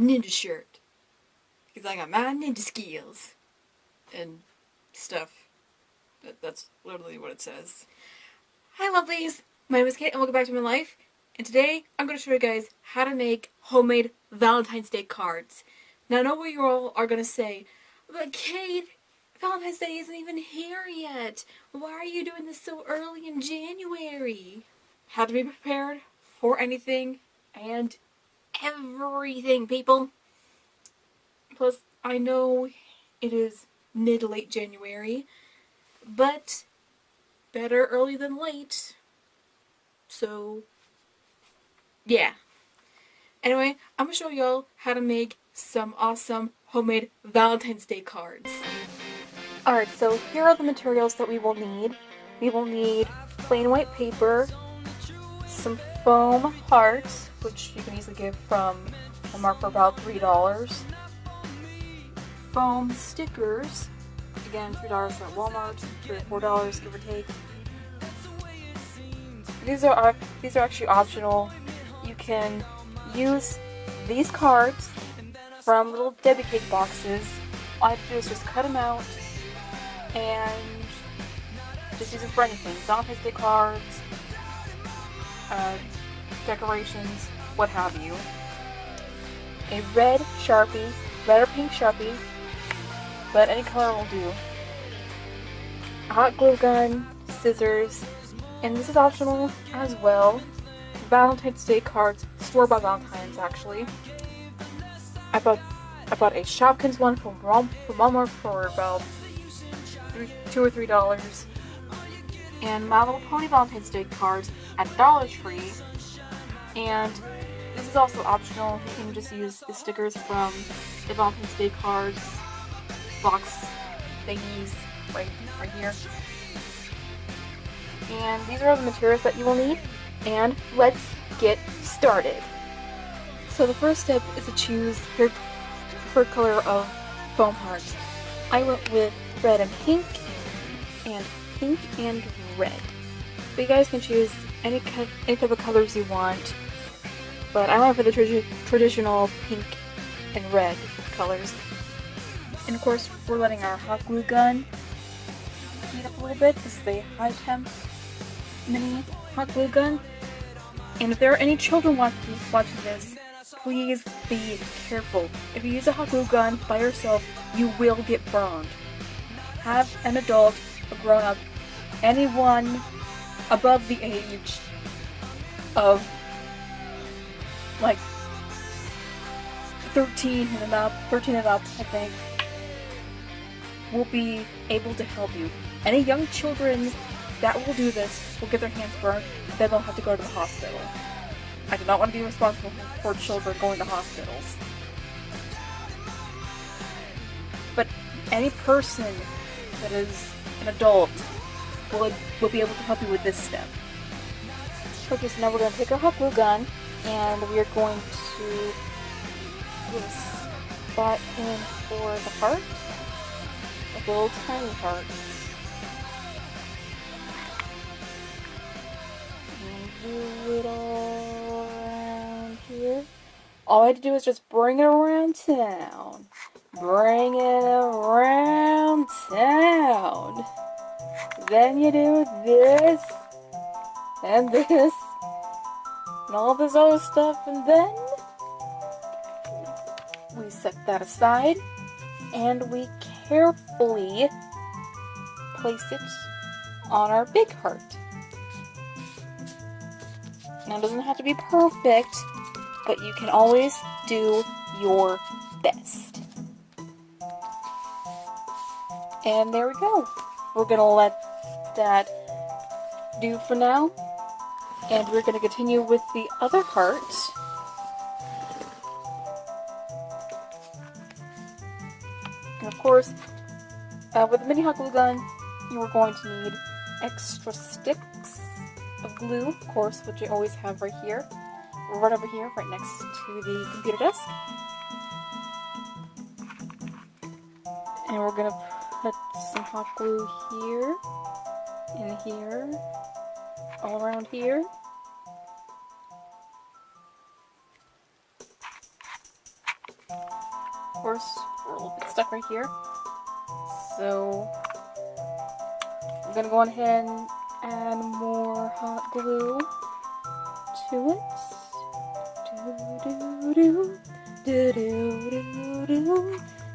ninja shirt. Because I got my ninja skills. And stuff. That's literally what it says. Hi lovelies! My name is Kate and welcome back to my life. And today I'm going to show you guys how to make homemade Valentine's Day cards. Now I know what you all are going to say, but Kate, Valentine's Day isn't even here yet. Why are you doing this so early in January? Have to be prepared for anything and everything, people. Plus, I know it is mid-late January, but better early than late. So, yeah. Anyway, I'm going to show y'all how to make some awesome homemade Valentine's Day cards. Alright, so here are the materials that we will need. We will need plain white paper, some foam hearts, which you can easily get from Walmart for about $3, foam stickers, again $3 at Walmart, $3 or $4 give or take. These are actually optional. You can use these cards from little Debbie cake boxes. All I have to do is just cut them out and just use them for anything. Valentine's Day cards, decorations, what have you. A red Sharpie, red or pink Sharpie, but any color will do. A hot glue gun, scissors, and this is optional as well. Valentine's Day cards, store-bought Valentine's actually. I bought a Shopkins one from Walmart for about $2 or $3. And My Little Pony Valentine's Day cards at Dollar Tree. And this is also optional. You can just use the stickers from the Valentine's Day cards box thingies right here. And these are all the materials that you will need. And let's get started. So the first step is to choose your preferred color of foam hearts. I went with red and pink and red. But you guys can choose any type of colors you want. But I went for the traditional pink and red colors. And of course, we're letting our hot glue gun heat up a little bit. This is a high temp mini hot glue gun. And if there are any children watching this, please be careful. If you use a hot glue gun by yourself, you will get burned. Have an adult, a grown-up, anyone above the age of like 13 and up, I think, will be able to help you. Any young children that will do this will get their hands burned, then they'll have to go to the hospital. I do not want to be responsible for children going to hospitals. But any person that is an adult will be able to help you with this step. Okay, so now we're going to take our hot glue gun and we are going to put a spot in for the heart, like a little tiny heart. Do it all around here. All I have to do is just bring it around town. Bring it around town. Then you do this, and this, and all this other stuff, and then we set that aside, and we carefully place it on our big heart. Now, it doesn't have to be perfect, but you can always do your best. And there we go. We're going to let that do for now. And we're going to continue with the other heart. And of course, with the mini hot glue gun, you are going to need extra sticks of glue, of course, which I always have right here. Right over here, right next to the computer desk. And we're going to put some hot glue here, and here, all around here. course, we're a little bit stuck right here. So I'm gonna go on ahead and add more hot glue to it. Do do do do do do do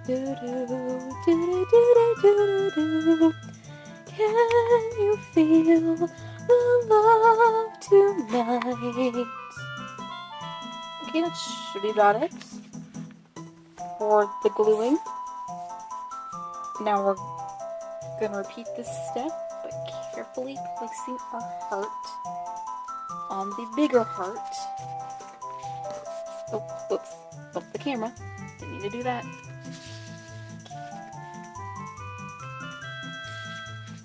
do do do do. Can you feel the love tonight? Okay, that should be about it for the gluing. Now we're gonna repeat this step by carefully placing our heart on the bigger heart. Oh, whoops. Bumped the camera. Didn't mean to do that.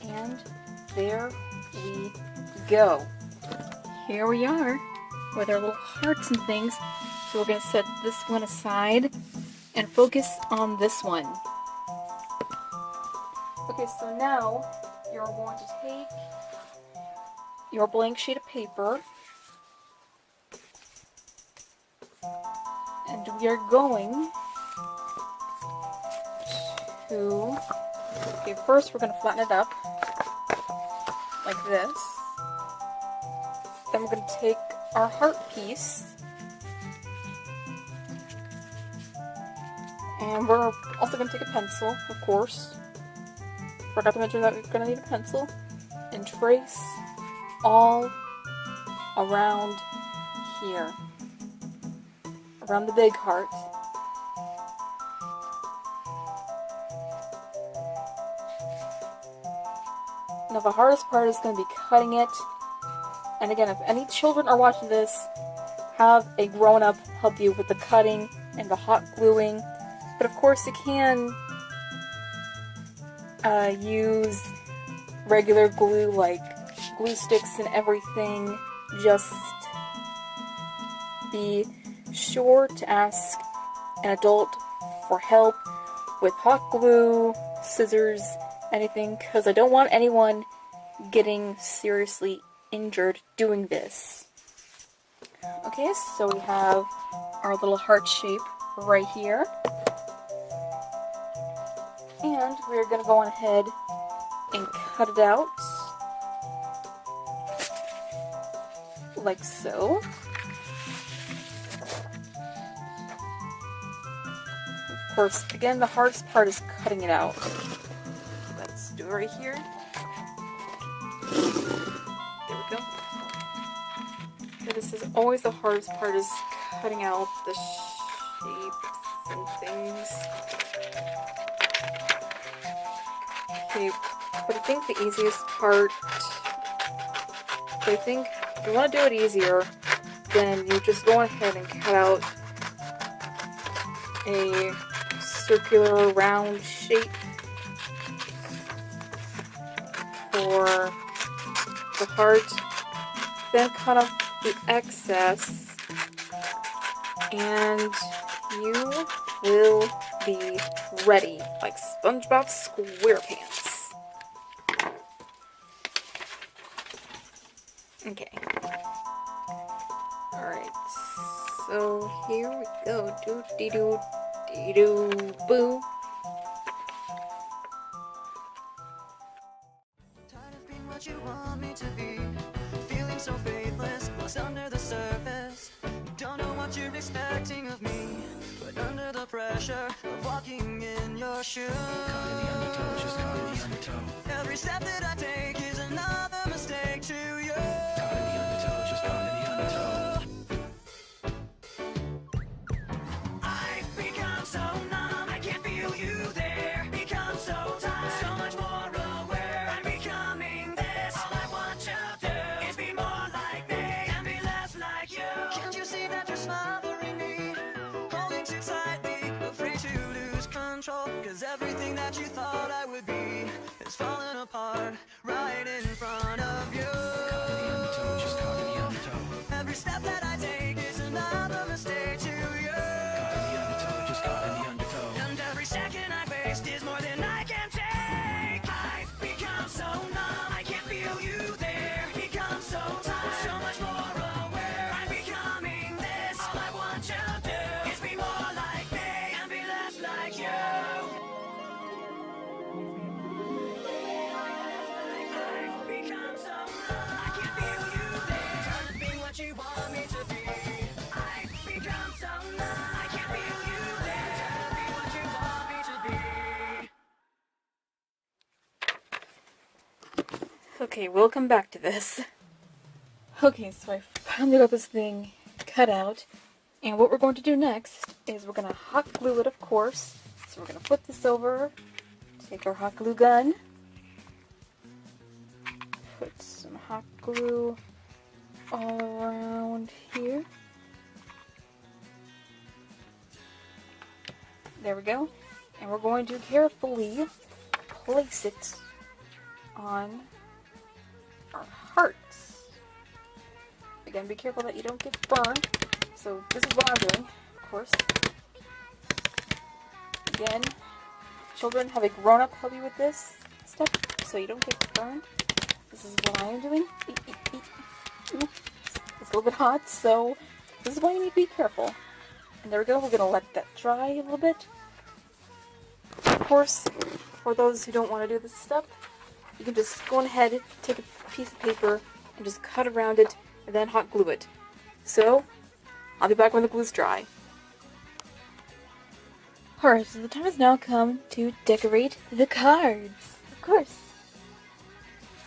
And there we go. Here we are with our little hearts and things. So we're going to set this one aside and focus on this one. Okay, so now you're going to take your blank sheet of paper and we are going to, okay, first we're going to flatten it up like this. Then we're going to take our heart piece and we're also going to take a pencil, of course. Forgot to mention that we're going to need a pencil and trace all around here, around the big heart. Now the hardest part is going to be cutting it. And again, if any children are watching this, have a grown-up help you with the cutting and the hot gluing. But of course you can use regular glue like glue sticks and everything. Just be sure to ask an adult for help with hot glue, scissors, anything, because I don't want anyone getting seriously injured doing this. Okay, so we have our little heart shape right here. And we're going to go on ahead and cut it out like so. Of course, again, the hardest part is cutting it out. Let's do it right here. There we go. So this is always the hardest part, is cutting out the shapes and things. Okay, but I think the easiest part, I think if you want to do it easier, then you just go ahead and cut out a circular round shape for the heart, then cut off the excess, and you will be ready, like SpongeBob SquarePants. Okay. Alright, so here we go. Doo-dee-doo-dee-doo-boo. Tired of being what you want me to be, feeling so faithless, lost under the surface. Don't know what you're expecting of me, but under the pressure of walking in your shoes, every step that I take is another mistake to you. I've become so numb, I can't feel you there. Become so tired, so much more aware. I'm becoming this. All I want to do is be more like me and be less like you. Can't you see that you're smothering me, holding too tightly, afraid to lose control? 'Cause everything that you thought I would be is falling apart right Okay, we'll come back to this. Okay, so I finally got this thing cut out. And what we're going to do next is we're going to hot glue it, of course. So we're going to flip this over, take our hot glue gun, put some hot glue all around here. There we go. And we're going to carefully place it on our hearts. Again, be careful that you don't get burned. So this is what I'm doing, of course. Again, children, have a grown-up help you with this step so you don't get burned. This is what I am doing. Oops. It's a little bit hot, so this is why you need to be careful. And there we go. We're going to let that dry a little bit. Of course, for those who don't want to do this step, you can just go ahead, take a piece of paper, and just cut around it, and then hot glue it. So, I'll be back when the glue's dry. Alright, so the time has now come to decorate the cards. Of course.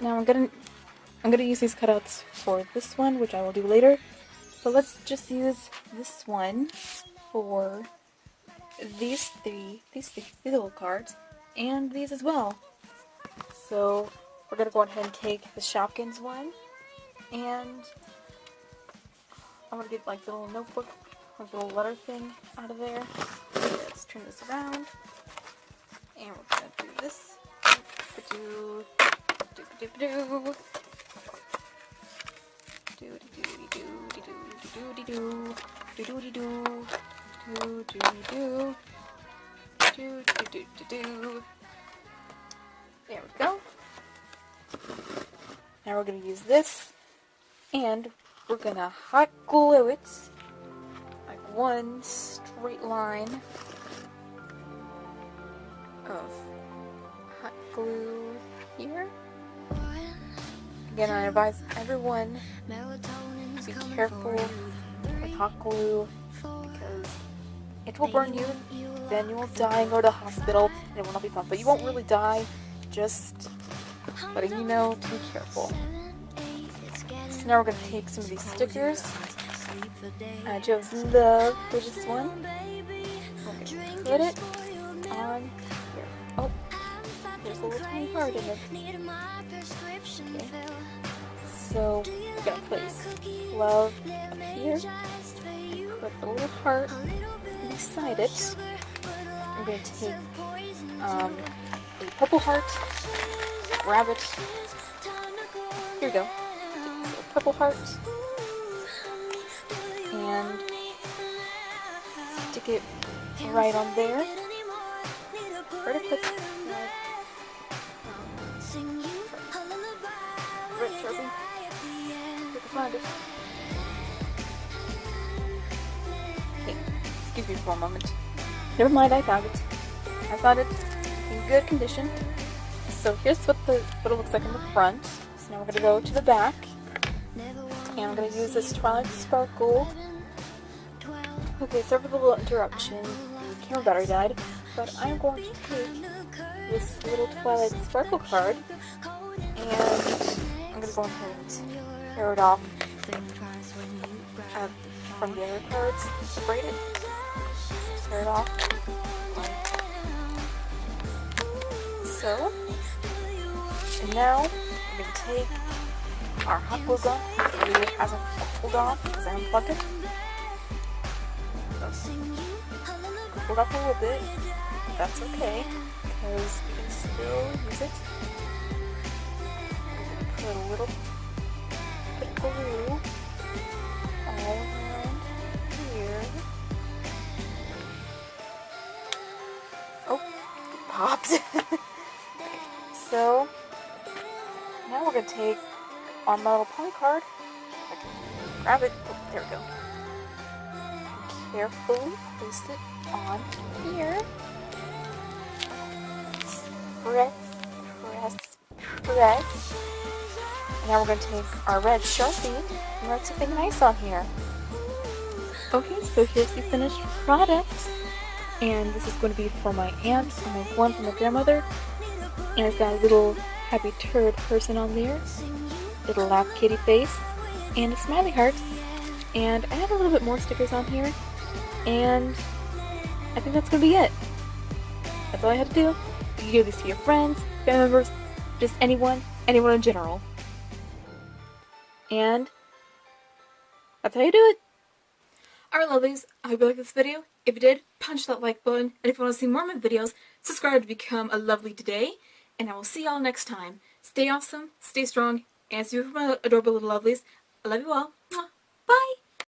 Now I'm gonna use these cutouts for this one, which I will do later. But let's just use this one for these little cards, and these as well. So we're gonna go ahead and take the Shopkins one, and I'm gonna get like the little notebook, like the little letter thing out of there. Let's turn this around, and we're gonna do this. There we go. Now we're going to use this, and we're going to hot glue it like one straight line of hot glue here. Again, I advise everyone to be careful with hot glue because it will burn you, then you will die and go to the hospital, and it will not be fun. But you won't really die, just letting you know to be careful. So now we're going to take some of these stickers. I chose love for this one. We're going to put it on here. Oh, there's a little tiny heart in it. Okay. So we're going to place love up here. Put a little heart beside it. I'm going to take a purple heart, grab it. Here we go. Take a purple heart and stick it right on there. Right click. Right, Sharpie. If I find it. Okay, excuse me for a moment. Never mind, I found it. I found it in good condition. So here's what it looks like in the front. So now we're going to go to the back. And I'm going to use this Twilight Sparkle. Okay, sorry for the little interruption. The camera battery died. But I'm going to take this little Twilight Sparkle card. And I'm going to go ahead and tear it off from the other cards. Separate it. Tear it off. So, and now I'm going to take our hot glue gun. It hasn't pulled off because I unplugged it. Pulled off a little bit. That's okay because we can still use it. I'm going to put a little bit of glue all around here. Oh, it popped. So, now we're going to take our My Little Pony card. I can grab it. Oh, there we go. Carefully place it on here. Press, press, press. And now we're going to take our red Sharpie and write something nice on here. Okay, so here's the finished product. And this is going to be for my aunt and one for my grandmother. And it's got a little happy turd person on there, little laugh kitty face, and a smiley heart. And I have a little bit more stickers on here, and I think that's gonna be it. That's all I had to do. You can give these to your friends, family members, just anyone in general. And that's how you do it. Alright, lovelies, I hope you liked this video. If you did, punch that like button. And if you want to see more of my videos, subscribe to become a lovely today. And I will see y'all next time. Stay awesome, stay strong, and see you for my adorable little lovelies. I love you all.